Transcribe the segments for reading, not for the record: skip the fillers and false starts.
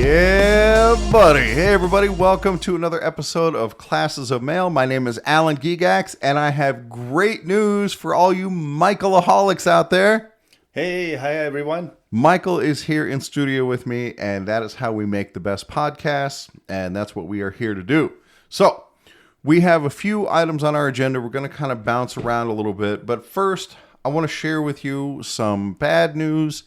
Yeah, buddy. Hey, everybody. Welcome to another episode of Classes of Mail. My name is Alan Gigax, and I have great news for all you Michaelaholics out there. Hey, hi, everyone. Michael is here in studio with me, and that is how we make the best podcasts, and that's what we are here to do. So, we have a few items on our agenda. We're going to kind of bounce around a little bit, but first, I want to share with you some bad news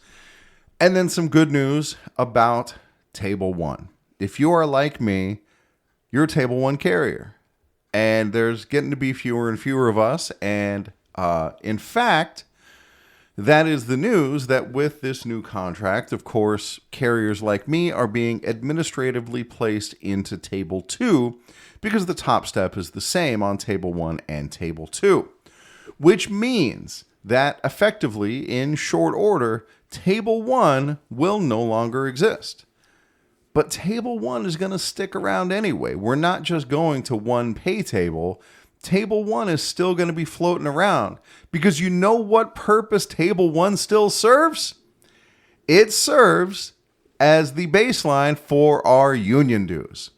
and then some good news about Table 1. If you are like me, you're a Table 1 carrier. And there's getting to be fewer and fewer of us. And in fact, that is the news that with this new contract, of course, carriers like me are being administratively placed into Table 2 because the top step is the same on Table 1 and Table 2. Which means that effectively, in short order, Table 1 will no longer exist. But Table 1 is going to stick around anyway. We're not just going to one pay table. Table 1 is still going to be floating around. Because you know what purpose Table 1 still serves? It serves as the baseline for our union dues.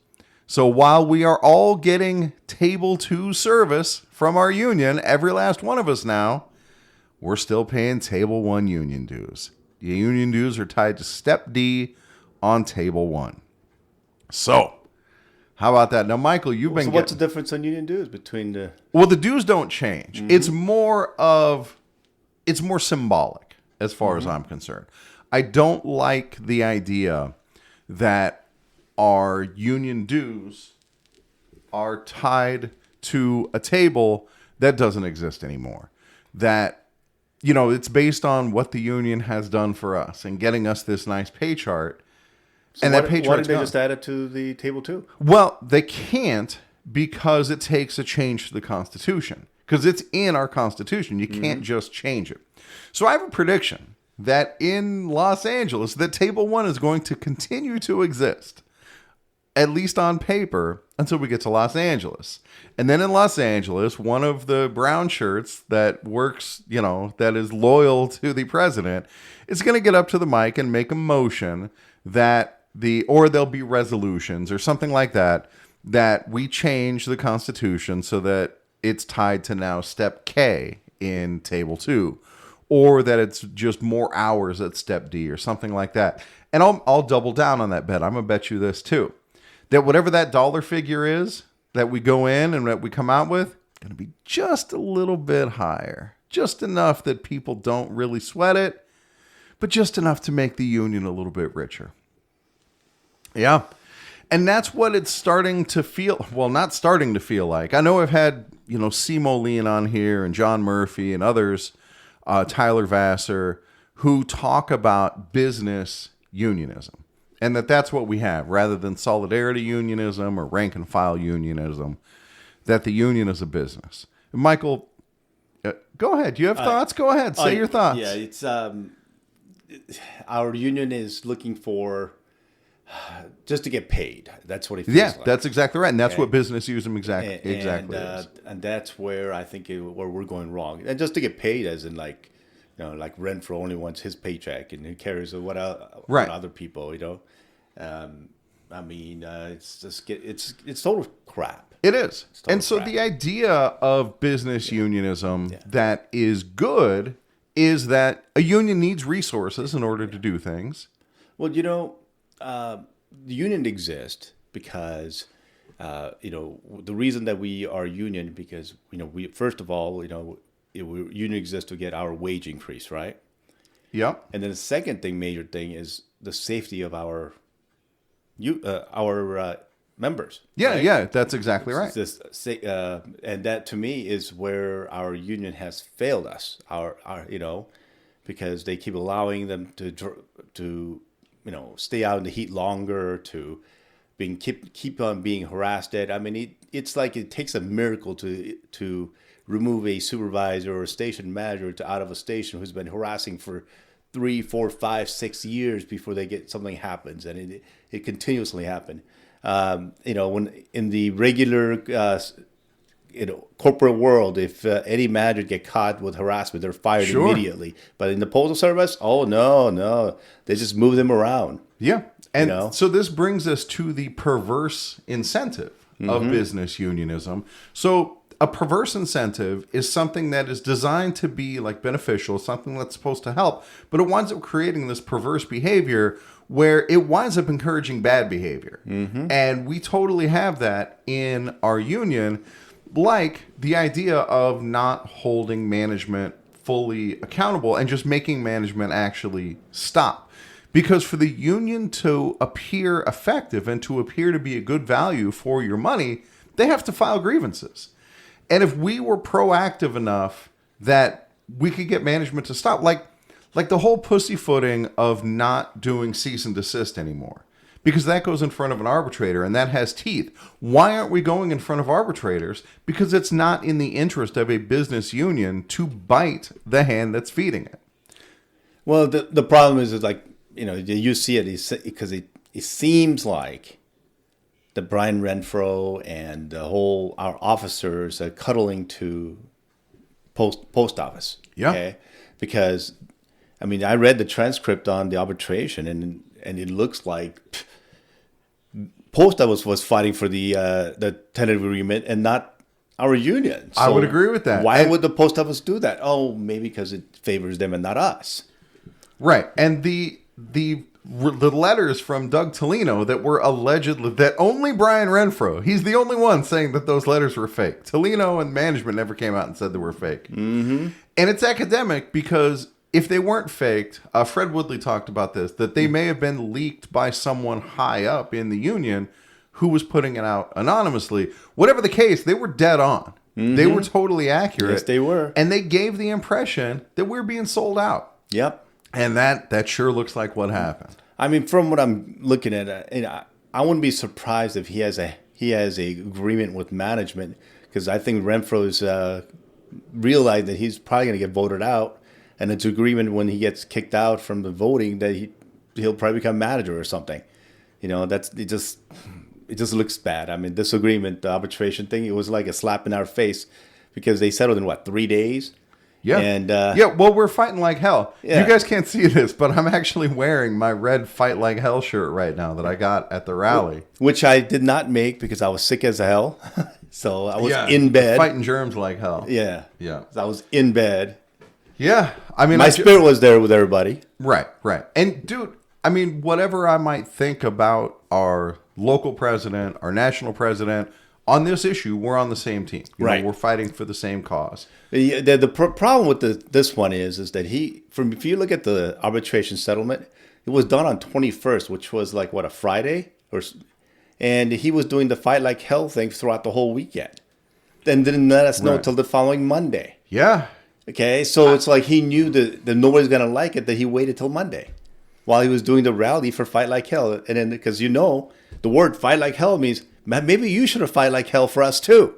So while we are all getting Table 2 service from our union, every last one of us now, we're still paying Table 1 union dues. The union dues are tied to Step D on Table 1. So, how about that? Now, Michael, you've been what's the difference on union dues between the... Well, the dues don't change. Mm-hmm. It's more symbolic as far as I'm concerned. I don't like the idea that our union dues are tied to a table that doesn't exist anymore. That, you know, it's based on what the union has done for us and getting us this nice pay chart. So and that pay chart. Why did they just add it to the Table 2? Well, they can't because it takes a change to the Constitution. Because it's in our Constitution. You can't just change it. So I have a prediction that in Los Angeles, that Table 1 is going to continue to exist, at least on paper, until we get to Los Angeles. And then in Los Angeles, one of the brown shirts that works, you know, that is loyal to the president, is going to get up to the mic and make a motion that or there'll be resolutions or something like that, that we change the Constitution so that it's tied to now Step K in Table 2, or that it's just more hours at Step D or something like that. And I'll double down on that bet. I'm going to bet you this too, that whatever that dollar figure is that we go in and that we come out with, going to be just a little bit higher. Just enough that people don't really sweat it, but just enough to make the union a little bit richer. Yeah. And that's what it's starting to feel. Well, not starting to feel like. I know I've had, you know, Simo Lean on here and John Murphy and others, Tyler Vassar, who talk about business unionism. And that's what we have, rather than solidarity unionism or rank and file unionism, that the union is a business. Michael, go ahead. Do you have thoughts? Go ahead. Say your thoughts. Yeah, it's our union is looking for just to get paid. That's what it feels like. Yeah, that's exactly right. And that's what business unionism exactly is. And that's where I think where we're going wrong. And just to get paid as in like, you know, like Renfro only wants his paycheck and he cares what other people, you know. I mean, it's total crap. It is. And so the idea of business unionism that is good is that a union needs resources in order to do things. Well, you know, the union exists because, you know, the reason that we are union because, you know, we first of all, you know, union exists to get our wage increase, right? Yep. And then the second major thing is the safety of our members. Yeah, right? yeah, that's exactly right. And that to me is where our union has failed us. Our you know, because they keep allowing them to you know, stay out in the heat longer, to keep on being harassed. I mean, it's like it takes a miracle to remove a supervisor or a station manager out of a station who's been harassing for 3, 4, 5, 6 years before they get something happens, and it continuously happened. You know, when in the regular corporate world, if any manager get caught with harassment, they're fired immediately. But in the postal service, oh no, they just move them around. Yeah, And so this brings us to the perverse incentive of business unionism. So a perverse incentive is something that is designed to be like beneficial, something that's supposed to help, but it winds up creating this perverse behavior where it winds up encouraging bad behavior. And we totally have that in our union, like the idea of not holding management fully accountable and just making management actually stop. Because for the union to appear effective and to appear to be a good value for your money, they have to file grievances. And if we were proactive enough that we could get management to stop, like the whole pussyfooting of not doing cease and desist anymore, because that goes in front of an arbitrator and that has teeth. Why aren't we going in front of arbitrators? Because it's not in the interest of a business union to bite the hand that's feeding it. Well, the problem is like, you see it because it seems like the Brian Renfro and our officers are cuddling to post office. Yeah. Okay? Because, I read the transcript on the arbitration and it looks like post office was fighting for the tentative agreement and not our union. So I would agree with that. Why would the post office do that? Oh, maybe because it favors them and not us. Right. And the letters from Doug Tolino that were allegedly, that only Brian Renfro, he's the only one saying that those letters were fake. Tolino and management never came out and said they were fake. And it's academic because if they weren't faked, Fred Woodley talked about this, that they may have been leaked by someone high up in the union who was putting it out anonymously. Whatever the case, they were dead on. They were totally accurate. Yes, they were. And they gave the impression that we're being sold out. Yep. And that sure looks like what happened. From what I'm looking at, I wouldn't be surprised if he has a agreement with management, because I think Renfro's realized that he's probably going to get voted out, and it's agreement when he gets kicked out from the voting that he'll probably become manager or something. It just looks bad. This agreement, the arbitration thing, it was like a slap in our face because they settled in 3 days. Yeah. And well, we're fighting like hell. Yeah. You guys can't see this, but I'm actually wearing my red Fight Like Hell shirt right now that I got at the rally. Which I did not make because I was sick as hell. So I was in bed. Fighting germs like hell. Yeah. Yeah. So I was in bed. Yeah. My spirit was there with everybody. Right. And dude, whatever I might think about our local president, our national president, on this issue, we're on the same team. Right. We're fighting for the same cause. The problem with this one is that if you look at the arbitration settlement, it was done on 21st, which was a Friday, and he was doing the Fight Like Hell thing throughout the whole weekend, and didn't let us know until the following Monday. Yeah. Okay, so it's like he knew that nobody's gonna like it, that he waited till Monday, while he was doing the rally for Fight Like Hell, and then because the word Fight Like Hell means maybe you should have fight like hell for us too.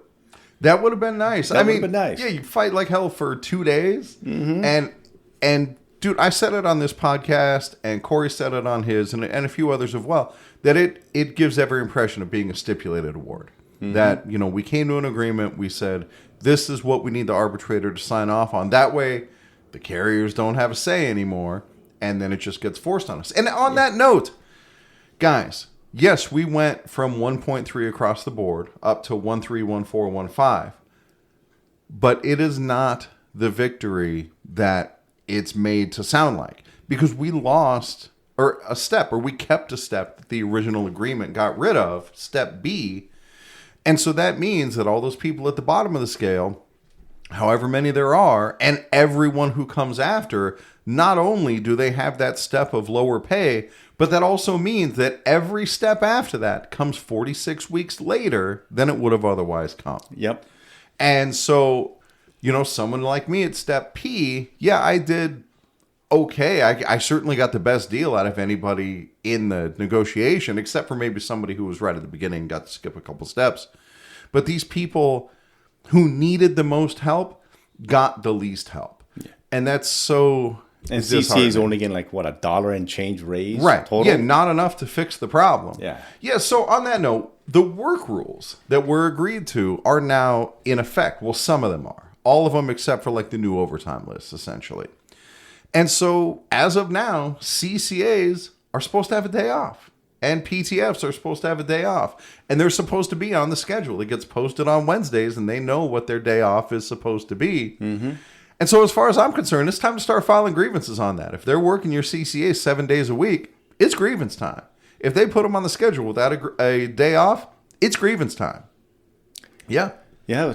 That would have been nice. That would have been nice. Yeah, you fight like hell for 2 days. And dude, I said it on this podcast, and Corey said it on his, and a few others as well, that it gives every impression of being a stipulated award. That, we came to an agreement. We said, this is what we need the arbitrator to sign off on. That way, the carriers don't have a say anymore, and then it just gets forced on us. And on that note, guys, yes, we went from 1.3 across the board up to 1.3, 1.4, 1.5. But it is not the victory that it's made to sound like. Because we lost we kept a step that the original agreement got rid of, step B. And so that means that all those people at the bottom of the scale, however many there are, and everyone who comes after, not only do they have that step of lower pay, but that also means that every step after that comes 46 weeks later than it would have otherwise come. Yep. And so, someone like me at step P, I did okay. I certainly got the best deal out of anybody in the negotiation, except for maybe somebody who was right at the beginning and got to skip a couple steps. But these people who needed the most help got the least help. Yeah. And that's so... And CC is only getting $1 and change raise, right? Total. Yeah, not enough to fix the problem. Yeah. So on that note, the work rules that were agreed to are now in effect. Well, some of them are. All of them except for the new overtime list, essentially. And so as of now, CCAs are supposed to have a day off. and PTFs are supposed to have a day off. And they're supposed to be on the schedule. It gets posted on Wednesdays, and they know what their day off is supposed to be. Mm-hmm. And so as far as I'm concerned, it's time to start filing grievances on that. If they're working your CCA 7 days a week, it's grievance time. If they put them on the schedule without a day off, it's grievance time. Yeah. Yeah.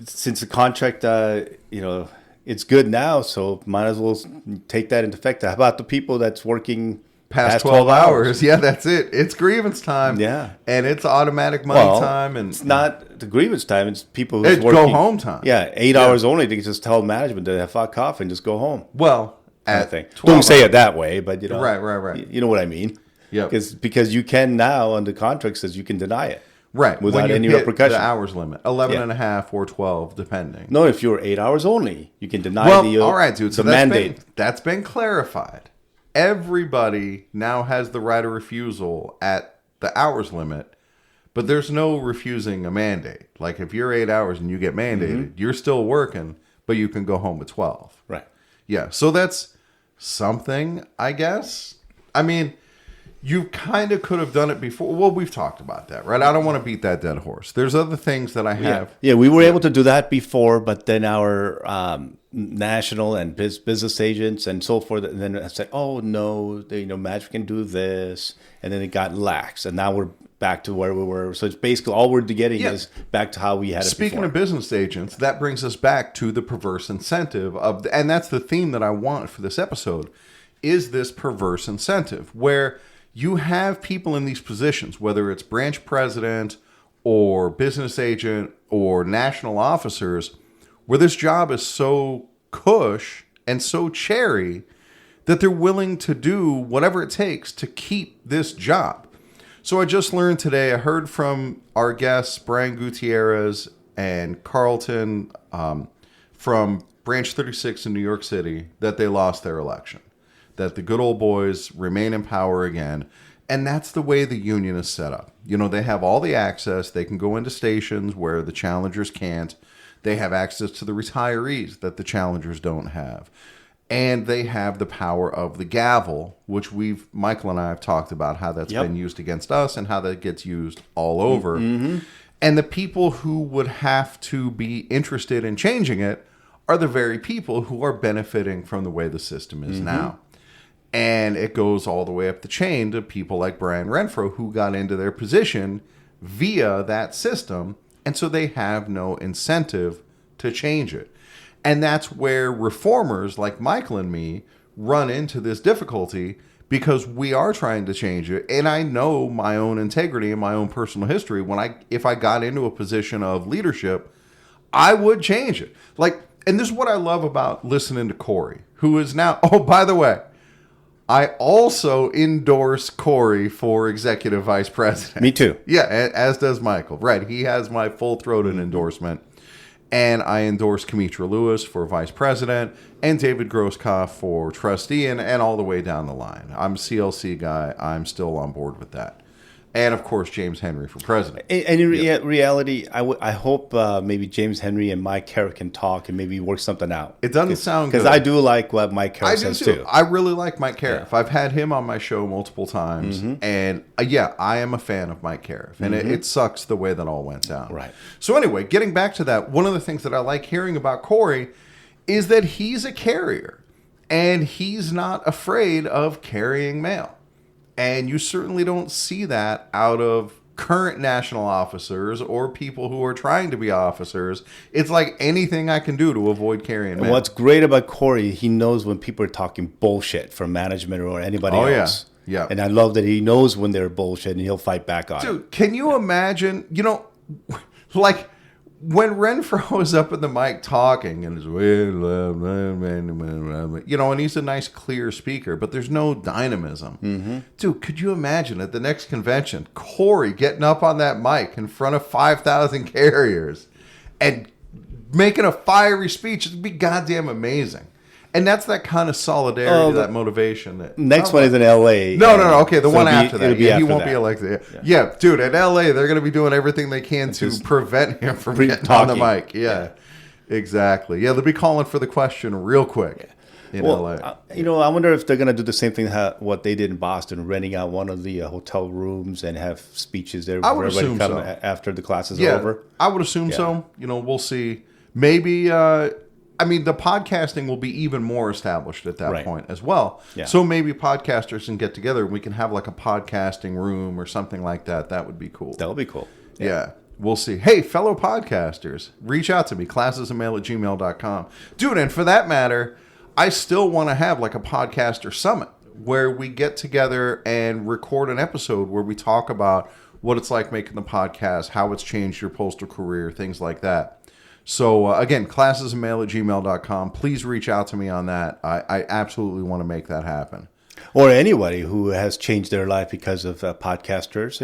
Since the contract, it's good now, so might as well take that into effect. How about the people that's working past 12 hours? Yeah, that's it. It's grievance time. Yeah. And it's automatic money time. And it's not the grievance time. It's people who's working. Go home time. Yeah, 8 hours only. They can just tell management to have fuck off and just go home. Well, don't say it that way, but Right. You know what I mean? Yeah. Because you can now, under contract says you can deny it. Right. Without any repercussion. The hours limit, 11 and a half or 12, depending. No, if you're 8 hours only, you can deny all right, dude. So the mandate. That's been clarified. Everybody now has the right of refusal at the hours limit, but there's no refusing a mandate. Like if you're 8 hours and you get mandated, you're still working, but you can go home at 12. Right. Yeah. So that's something, I guess. I mean, you kind of could have done it before. Well, we've talked about that, right? I don't want to beat that dead horse. There's other things that I have. Yeah, we were able to do that before, but then our national and business agents and so forth, and then said, "Oh no, Magic can do this," and then it got lax, and now we're back to where we were. So it's basically all we're getting is back to how we had it. Speaking before. of business agents, that brings us back to the perverse incentive and that's the theme that I want for this episode. Is this perverse incentive where you have people in these positions, whether it's branch president or business agent or national officers, where this job is so cush and so cherry that they're willing to do whatever it takes to keep this job. So I just learned today, I heard from our guests, Brian Gutierrez and Carlton from Branch 36 in New York City, that they lost their election, that the good old boys remain in power again. And that's the way the union is set up. They have all the access. They can go into stations where the challengers can't. They have access to the retirees that the challengers don't have. And they have the power of the gavel, which Michael and I have talked about how that's been used against us and how that gets used all over. Mm-hmm. And the people who would have to be interested in changing it are the very people who are benefiting from the way the system is now. And it goes all the way up the chain to people like Brian Renfro, who got into their position via that system. And so they have no incentive to change it. And that's where reformers like Michael and me run into this difficulty, because we are trying to change it. And I know my own integrity and my own personal history. If I got into a position of leadership, I would change it. And this is what I love about listening to Corey, who is now, oh, by the way, I also endorse Corey for executive vice president. Me too. Yeah, as does Michael. Right. He has my full-throated endorsement. And I endorse Kemitra Lewis for vice president and David Grosskopf for trustee and all the way down the line. I'm a CLC guy. I'm still on board with that. And, of course, James Henry for president. And in reality, I hope maybe James Henry and Mike Carrick can talk and maybe work something out. It doesn't sound good. Because I do like what Mike Carrick says, too. I really like Mike Carrick. Yeah. I've had him on my show multiple times. Mm-hmm. And, I am a fan of Mike Carrick. And it sucks the way that all went down. Right. So, anyway, getting back to that, one of the things that I like hearing about Corey is that he's a carrier. And he's not afraid of carrying mail. And you certainly don't see that out of current national officers or people who are trying to be officers. It's like anything I can do to avoid carrying mail. And what's great about Corey, he knows when people are talking bullshit from management or anybody else. Yeah. And I love that he knows when they're bullshit and he'll fight back on it. Dude, can you imagine, when Renfro is up in the mic talking and and he's a nice, clear speaker, but there's no dynamism. Mm-hmm. Dude, could you imagine at the next convention, Corey getting up on that mic in front of 5,000 carriers and making a fiery speech? It'd be goddamn amazing. And that's that kind of solidarity, that motivation. Next one is in L.A. No. Okay, the one after that. He won't be elected. Yeah, dude, in L.A., they're going to be doing everything they can to prevent him from getting on the mic. Yeah, exactly. Yeah, they'll be calling for the question real quick. in LA. I wonder if they're going to do the same thing what they did in Boston, renting out one of the hotel rooms and have speeches there. I would assume so. After the classes are over. I would assume so. We'll see. Maybe, the podcasting will be even more established at that point as well. Yeah. So maybe podcasters can get together and we can have like a podcasting room or something like that. That would be cool. That would be cool. Yeah. We'll see. Hey, fellow podcasters, reach out to me, classesandmail@gmail.com. Dude, and for that matter, I still want to have like a podcaster summit where we get together and record an episode where we talk about what it's like making the podcast, how it's changed your postal career, things like that. So, again, classesandmail@gmail.com. Please reach out to me on that. I absolutely want to make that happen. Or anybody who has changed their life because of podcasters,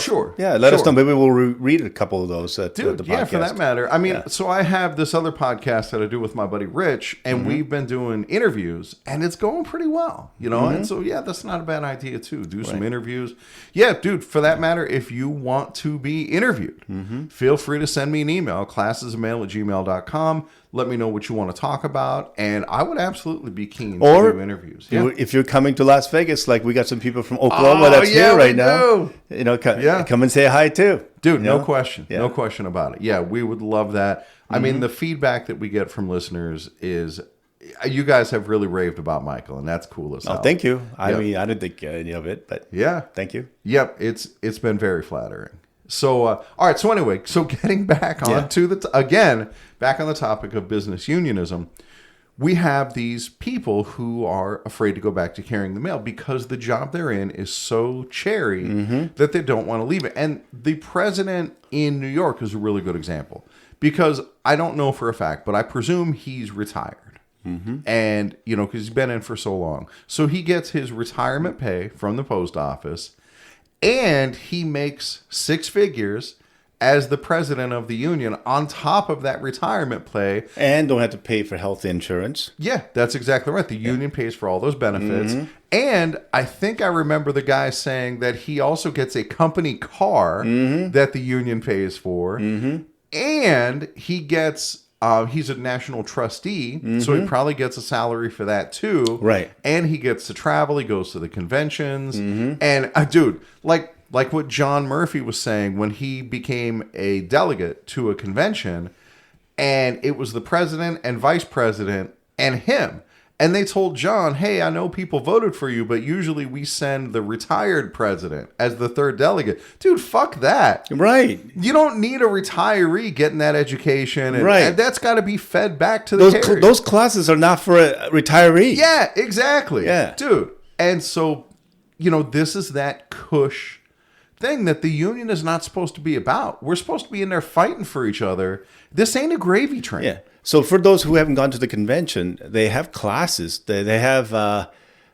Sure. Yeah, let us know. Maybe we'll read a couple of those at the podcast. Yeah, for that matter. So I have this other podcast that I do with my buddy Rich, and we've been doing interviews, and it's going pretty well, And so, that's not a bad idea, too. Do some interviews. Yeah, dude, for that matter, if you want to be interviewed, feel free to send me an email, classesandmail@gmail.com. Let me know what you want to talk about, and I would absolutely be keen to do interviews. Yeah. If you're coming to Las Vegas, like we got some people from Oklahoma that's here right now. Come and say hi too. Dude, no question. Yeah. No question about it. Yeah, we would love that. I mean, the feedback that we get from listeners is you guys have really raved about Michael, and that's cool as hell. Oh, thank you. I mean, I didn't think any of it, but thank you. Yep, it's been very flattering. So, all right. So anyway, getting back on to back on the topic of business unionism, we have these people who are afraid to go back to carrying the mail because the job they're in is so cherry that they don't want to leave it. And the president in New York is a really good example because I don't know for a fact, but I presume he's retired. And, because he's been in for so long. So he gets his retirement pay from the post office. And he makes six figures as the president of the union on top of that retirement pay. And don't have to pay for health insurance. Yeah, that's exactly right. The union pays for all those benefits. And I think I remember the guy saying that he also gets a company car that the union pays for. And he gets... he's a national trustee, so he probably gets a salary for that too. Right. And he gets to travel. He goes to the conventions. And, dude, like what John Murphy was saying when he became a delegate to a convention, and it was the president and vice president and him. And they told John, hey, I know people voted for you, but usually we send the retired president as the third delegate. Dude, fuck that. Right. You don't need a retiree getting that education. And that's got to be fed back to the carrier. Those classes are not for a retiree. Yeah, exactly. Yeah. Dude. And so, this is that cush thing that the union is not supposed to be about. We're supposed to be in there fighting for each other. This ain't a gravy train. Yeah. So for those who haven't gone to the convention, they have classes. They have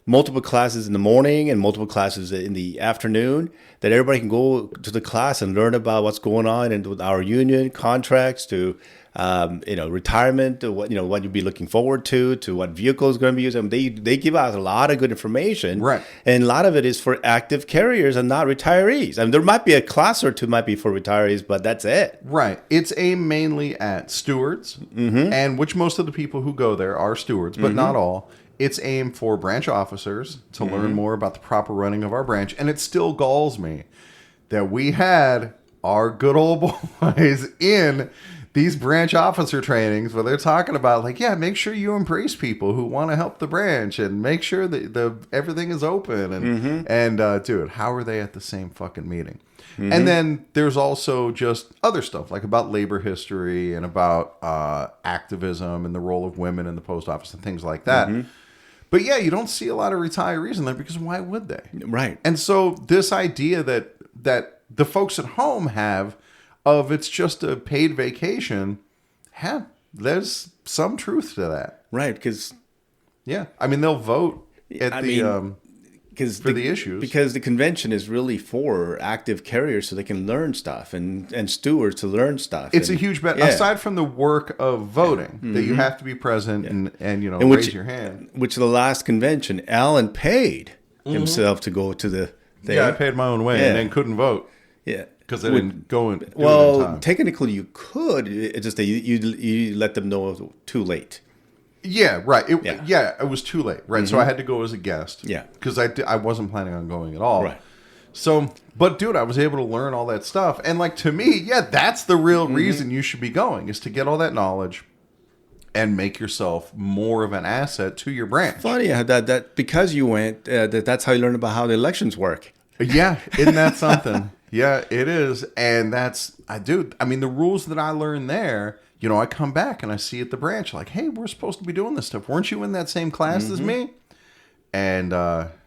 multiple classes in the morning and multiple classes in the afternoon that everybody can go to the class and learn about what's going on and with our union contracts to, retirement, to what you'd be looking forward to what vehicles are going to be used. I mean, they give out a lot of good information. Right. And a lot of it is for active carriers and not retirees. I mean, there might be a class or two might be for retirees, but that's it. Right. It's aimed mainly at stewards, and which most of the people who go there are stewards, but not all. It's aimed for branch officers to learn more about the proper running of our branch. And it still galls me that we had our good old boys in these branch officer trainings where they're talking about make sure you embrace people who want to help the branch and make sure that everything is open. And dude, how are they at the same fucking meeting? And then there's also just other stuff about labor history and about activism and the role of women in the post office and things like that. But yeah, you don't see a lot of retirees in there because why would they? Right. And so this idea that the folks at home have of it's just a paid vacation, there's some truth to that. Right, because... Yeah, I mean, they'll vote for the issues. Because the convention is really for active carriers so they can learn stuff and stewards to learn stuff. It's a huge benefit. Yeah. Aside from the work of voting, that you have to be present and raise your hand. Which the last convention, Alan paid himself to go to the thing. Yeah, I paid my own way and then couldn't vote. Yeah. Because they didn't go and do it in time. Technically you could. It's just that you let them know too late. Yeah, right. Yeah. It was too late, right? So I had to go as a guest. Yeah. Because I wasn't planning on going at all. Right. So, but dude, I was able to learn all that stuff. And like, to me, yeah, that's the real reason you should be going, is to get all that knowledge and make yourself more of an asset to your branch. Funny that because you went, that's how you learn about how the elections work. Yeah, isn't that something? Yeah, it is. And I mean, the rules that I learned there, you know, I come back and I see at the branch, like, hey, we're supposed to be doing this stuff. Weren't you in that same class as me? And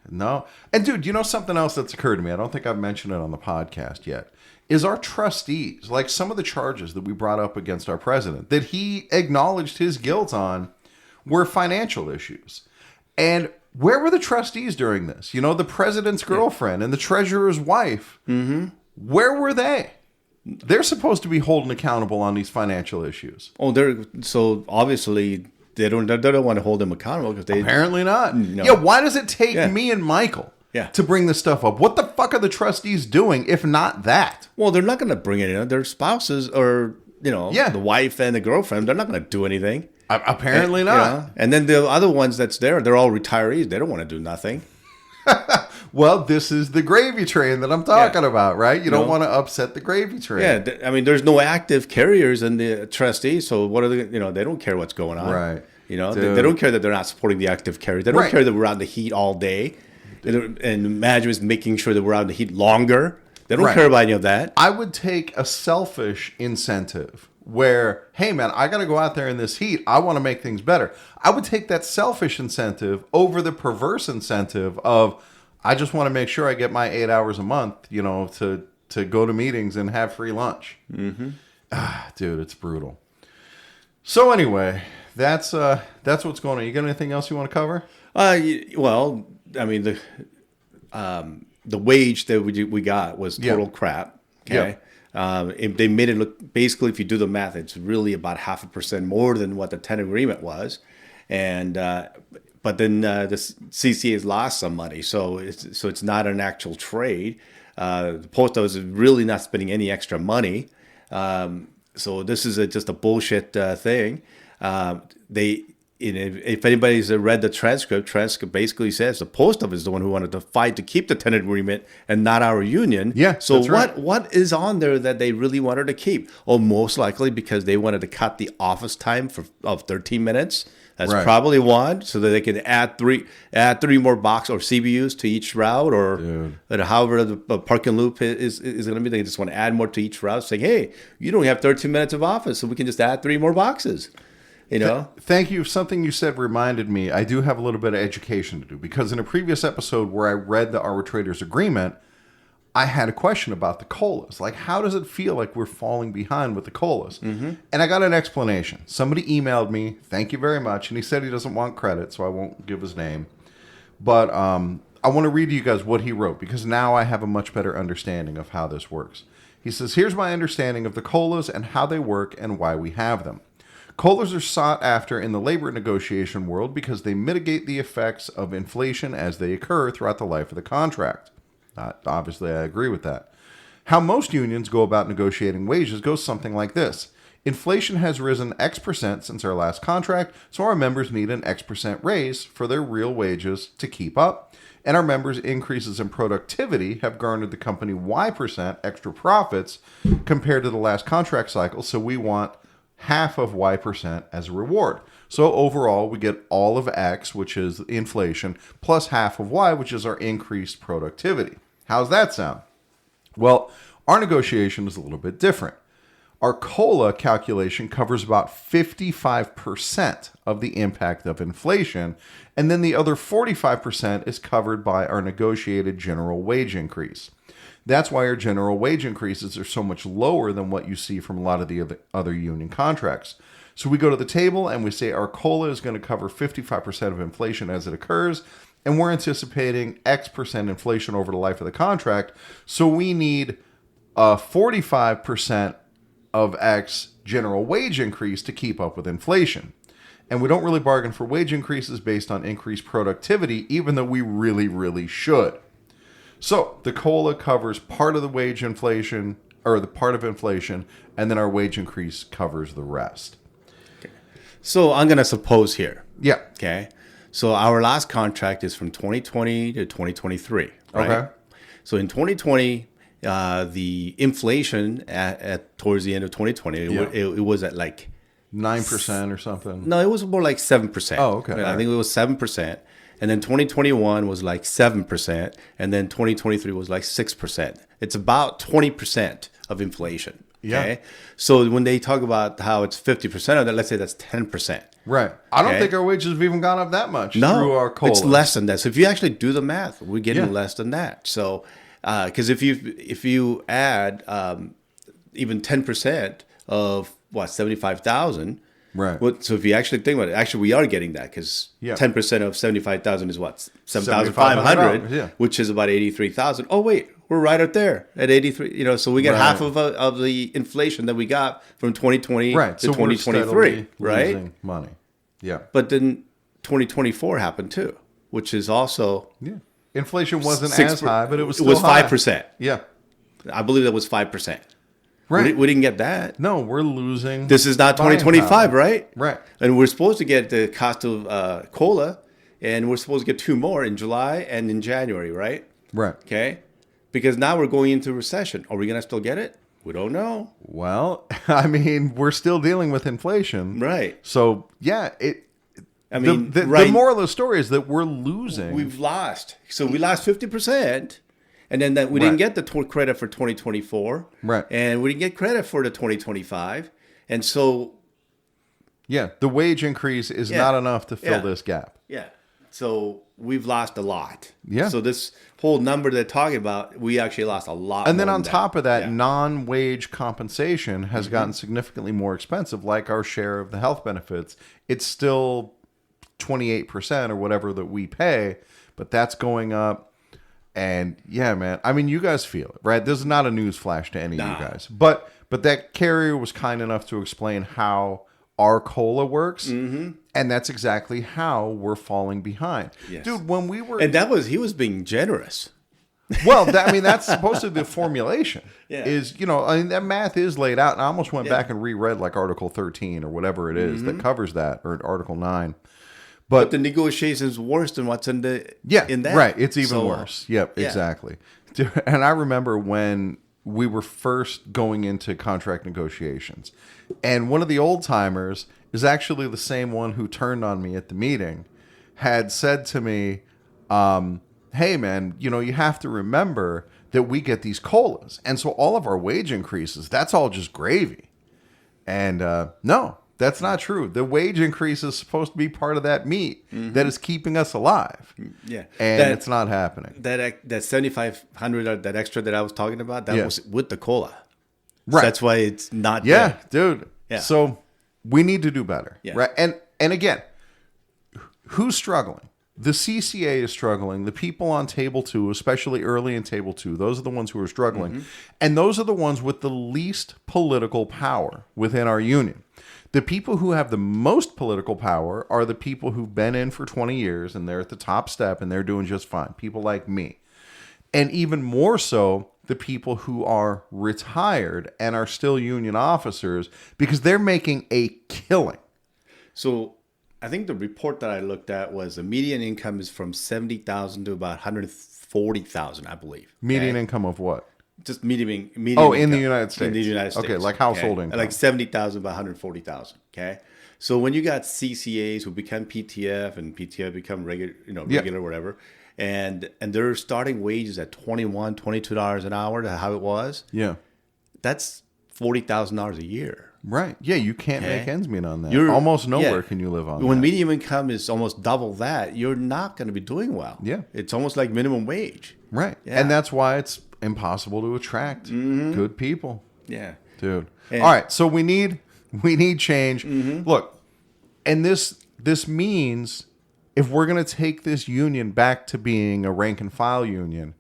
no. And dude, you know something else that's occurred to me? I don't think I've mentioned it on the podcast yet. Is our trustees, like some of the charges that we brought up against our president, that he acknowledged his guilt on, were financial issues. And where were the trustees during this? You know, the president's girlfriend and the treasurer's wife. Where were they? They're supposed to be holding accountable on these financial issues. Oh, so obviously they don't want to hold them accountable because they apparently not. No. Yeah, why does it take me and Michael to bring this stuff up? What the fuck are the trustees doing if not that? Well, they're not going to bring it in. Their spouses or the wife and the girlfriend, they're not going to do anything. Apparently not. You know? And then the other ones that's there, they're all retirees. They don't want to do nothing. Well, this is the gravy train that I'm talking about, right? You don't want to upset the gravy train. Yeah, I mean, there's no active carriers in the trustees, so what are they? They don't care what's going on, right? They don't care that they're not supporting the active carriers. They don't care that we're out in the heat all day, and management's making sure that we're out in the heat longer. They don't care about any of that. I would take a selfish incentive where, hey, man, I got to go out there in this heat. I want to make things better. I would take that selfish incentive over the perverse incentive of, I just want to make sure I get my 8 hours a month, to go to meetings and have free lunch. Dude, it's brutal. So anyway, that's what's going on. You got anything else you want to cover? Well, I mean, the wage that we got was total crap. Okay. They made it look, basically, if you do the math, it's really about 0.5% more than what the tenant agreement was. And, but then the CCA has lost some money. So it's not an actual trade. The post office is really not spending any extra money. So this is just a bullshit thing. If anybody's read the transcript basically says the post office is the one who wanted to fight to keep the tenant agreement and not our union. Yeah. So what is on there that they really wanted to keep? Oh, most likely because they wanted to cut the office time of 13 minutes. That's probably one, so that they can add three more box or CBUs to each route, or however the parking loop is going to be. They just want to add more to each route, saying, "Hey, you don't have 13 minutes of office, so we can just add 3 more boxes." Thank you. Something you said reminded me. I do have a little bit of education to do, because in a previous episode where I read the arbitrator's agreement, I had a question about the COLAs. Like, how does it feel like we're falling behind with the COLAs? And I got an explanation. Somebody emailed me, thank you very much, and he said he doesn't want credit, so I won't give his name. But I want to read to you guys what he wrote, because now I have a much better understanding of how this works. He says, here's my understanding of the COLAs and how they work and why we have them. COLAs are sought after in the labor negotiation world because they mitigate the effects of inflation as they occur throughout the life of the contract. Obviously, I agree with that. How most unions go about negotiating wages goes something like this. Inflation has risen X% since our last contract, so our members need an X% raise for their real wages to keep up, and our members' increases in productivity have garnered the company Y% extra profits compared to the last contract cycle, so we want half of Y% as a reward. So overall, we get all of X, which is inflation, plus half of Y, which is our increased productivity. How's that sound? Well, our negotiation is a little bit different. Our COLA calculation covers about 55% of the impact of inflation, and then the other 45% is covered by our negotiated general wage increase. That's why our general wage increases are so much lower than what you see from a lot of the other union contracts. So we go to the table and we say our COLA is going to cover 55% of inflation as it occurs, and we're anticipating X% inflation over the life of the contract. So we need a 45% of X general wage increase to keep up with inflation. And we don't really bargain for wage increases based on increased productivity, even though we really, really should. So the COLA covers part of the wage inflation, or the part of inflation, and then our wage increase covers the rest. So I'm gonna suppose here. Yeah. Okay. So our last contract is from 2020 to 2023. Right? Okay. So in 2020, the inflation at towards the end of 2020, it was at like 9% or something. no, it was more like 7%. Oh, okay. I think it was 7%. And then 2021 was like 7%. And then 2023 was like 6%. It's about 20% of inflation. Okay. Yeah. So when they talk about how it's 50% of that, let's say that's 10%. Right. I don't Okay. think our wages have even gone up that much No, through our COLA. it's less than that. So if you actually do the math, we're getting Yeah. less than that. So because if you add even 10% of what 75,000. Right. So if you actually think about it, actually we are getting that because Yeah. 10% of 75,000 is what 7,500, yeah. which is about 83,000. Oh wait, we're right up there at 83. You know, so we get Right. half of the inflation that we got from 2020 Right. to So we're 2023, steadily right? losing money. Yeah. But then 2024 happened too, which is also Yeah. Inflation wasn't 6 as high, but it was it still was high. 5%. Yeah. I believe that was 5%. Right. We didn't get that. No, we're losing. This is not buying 2025, power. right? Right. And we're supposed to get the cost of cola, and we're supposed to get 2 more in July and in January, right? Right. Okay. Because now we're going into recession. Are we going to still get it? We don't know. Well, I mean, we're still dealing with inflation. Right. So, yeah, I mean, the right, moral of the story is that we're losing. we've lost. So we lost 50%. And then we didn't get the credit for 2024. Right. And we didn't get credit for the 2025. And so, Yeah, the wage increase is Yeah. not enough to fill Yeah. this gap. yeah. So we've lost a lot. Yeah. So this whole number they're talking about, we actually lost a lot. And then more on than top of that, Yeah. non-wage compensation has gotten significantly more expensive, like our share of the health benefits. It's still 28% or whatever that we pay, but that's going up. And yeah, man, I mean, you guys feel it, right? This is not a news flash to any of you guys. But that carrier was kind enough to explain how our COLA works. And that's exactly how we're falling behind. Yes. Dude, when we were... And he was being generous. Well, I mean, that's supposed to be the formulation. Yeah. Is, I mean, that math is laid out. And I almost went back and reread like Article 13 or whatever it is that covers that, or Article 9. But the negotiation is worse than what's in that. Right. It's even So, worse. Yep, yeah. exactly. Dude, and I remember when we were first going into contract negotiations, and one of the old timers is actually the same one who turned on me at the meeting, had said to me, hey, man, you have to remember that we get these COLAs. And so all of our wage increases, that's all just gravy. And no, that's not true. The wage increase is supposed to be part of that meat that is keeping us alive. Yeah. And it's not happening. That 7,500, that extra that I was talking about, that was with the COLA. Right. So that's why it's not Yeah, there. dude. Yeah. So we need to do better. Yeah. Right. And again, who's struggling? The CCA is struggling. The people on Table 2, especially early in Table 2, those are the ones who are struggling. And those are the ones with the least political power within our union. The people who have the most political power are the people who've been in for 20 years and they're at the top step and they're doing just fine. People like me. And even more so, the people who are retired and are still union officers because they're making a killing. So I think the report that I looked at was the median income is from 70,000 to about 140,000, I believe. Median income of what? Just median Oh, income. in the United States. In the United States. Okay, like household income. Like 70,000 by 140,000. Okay. So when you got CCAs who become PTF and PTF become regular, whatever, and they're starting wages at $21, $22 an hour to how it was, Yeah. that's $40,000 a year. Right. Yeah, you can't Okay. make ends meet on that. You're- Almost nowhere yeah. can you live on When that. median income is almost double that, you're not going to be doing well. Yeah. It's almost like minimum wage. Right. Yeah. And that's why it's impossible to attract good people. Yeah. Dude. And- All right, so we need change. Look, and this means if we're going to take this union back to being a rank and file union,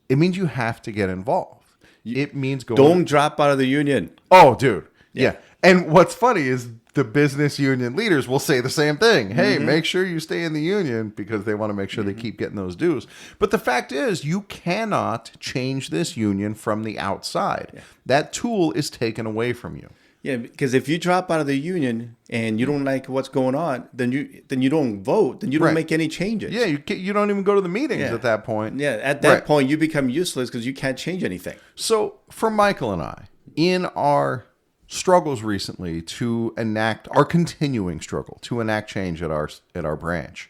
it means you have to get involved. It means going Don't drop out of the union. Oh, dude. Yeah. Yeah. And what's funny is the business union leaders will say the same thing. Hey, make sure you stay in the union because they want to make sure they keep getting those dues. But the fact is, you cannot change this union from the outside. Yeah. That tool is taken away from you. Yeah, because if you drop out of the union and you don't like what's going on, then you don't vote, then you don't Right. make any changes. Yeah, you don't even go to the meetings at that point. Yeah, at that Right. point you become useless because you can't change anything. So for Michael and I, in our struggles recently to enact our continuing struggle to enact change at our branch,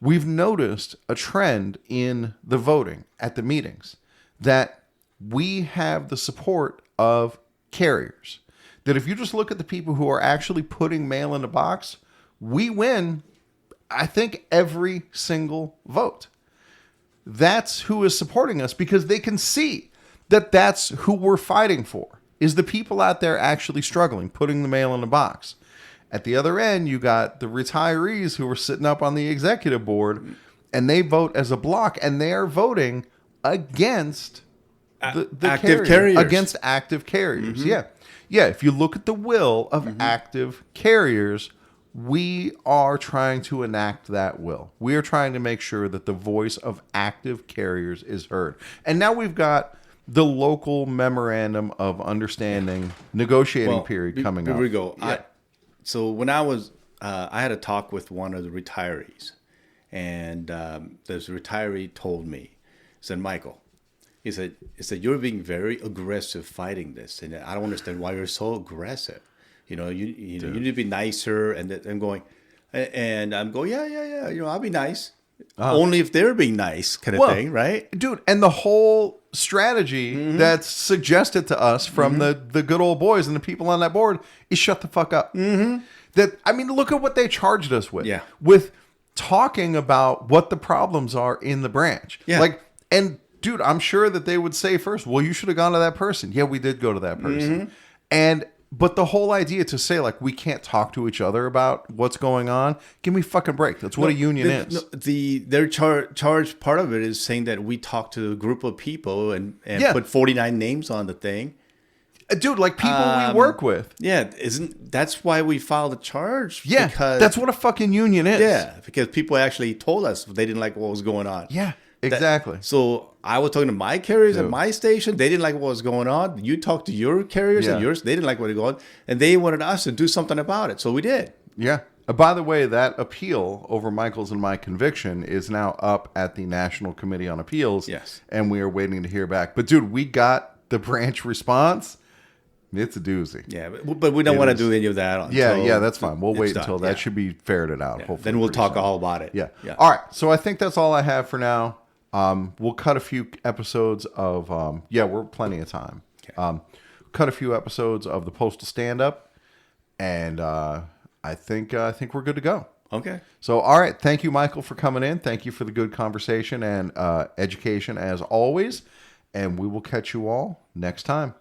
we've noticed a trend in the voting at the meetings that we have the support of carriers. That if you just look at the people who are actually putting mail in the box, we win, I think, every single vote. That's who is supporting us because they can see that that's who we're fighting for, is the people out there actually struggling, putting the mail in the box. At the other end, you got the retirees who are sitting up on the executive board, and they vote as a block, and they are voting against the active carriers. Against active carriers. Mm-hmm. Yeah. If you look at the will of active carriers, we are trying to enact that will. We are trying to make sure that the voice of active carriers is heard. And now we've got the local memorandum of understanding negotiating period coming up. Here we go. Yeah. So when I was, I had a talk with one of the retirees, and this retiree told me, he said, Michael, he said, you're being very aggressive fighting this, and I don't understand why you're so aggressive. You need to be nicer. And I'm going, yeah. I'll be nice. Only if they're being nice, kind of thing, right? Dude, and the whole strategy that's suggested to us from the good old boys and the people on that board is shut the fuck up. Look at what they charged us with. Yeah. With talking about what the problems are in the branch. Yeah. Dude, I'm sure that they would say first, well, you should have gone to that person. Yeah, we did go to that person. But the whole idea to say, we can't talk to each other about what's going on, give me a fucking break. That's what a union is. Their charge, part of it is saying that we talk to a group of people and put 49 names on the thing. Dude, people we work with. Yeah, that's why we filed a charge? Yeah, because, that's what a fucking union is. Yeah, because people actually told us they didn't like what was going on. Yeah, exactly. So I was talking to my carriers at my station. They didn't like what was going on. You talked to your carriers and yours. They didn't like what was going on. And they wanted us to do something about it. So we did. Yeah. By the way, that appeal over Michael's and my conviction is now up at the National Committee on Appeals. Yes. And we are waiting to hear back. But, dude, we got the branch response. It's a doozy. Yeah, but we don't want to do any of that. Yeah, that's fine. We'll wait until that should be ferreted out. Yeah. Hopefully, then we'll talk all about it. Yeah. All right. So I think that's all I have for now. We'll cut a few episodes of we're plenty of time. Okay. Cut a few episodes of the Postal Stand-Up, and I think we're good to go. Okay. So all right, thank you, Michael, for coming in. Thank you for the good conversation and education as always, and we will catch you all next time.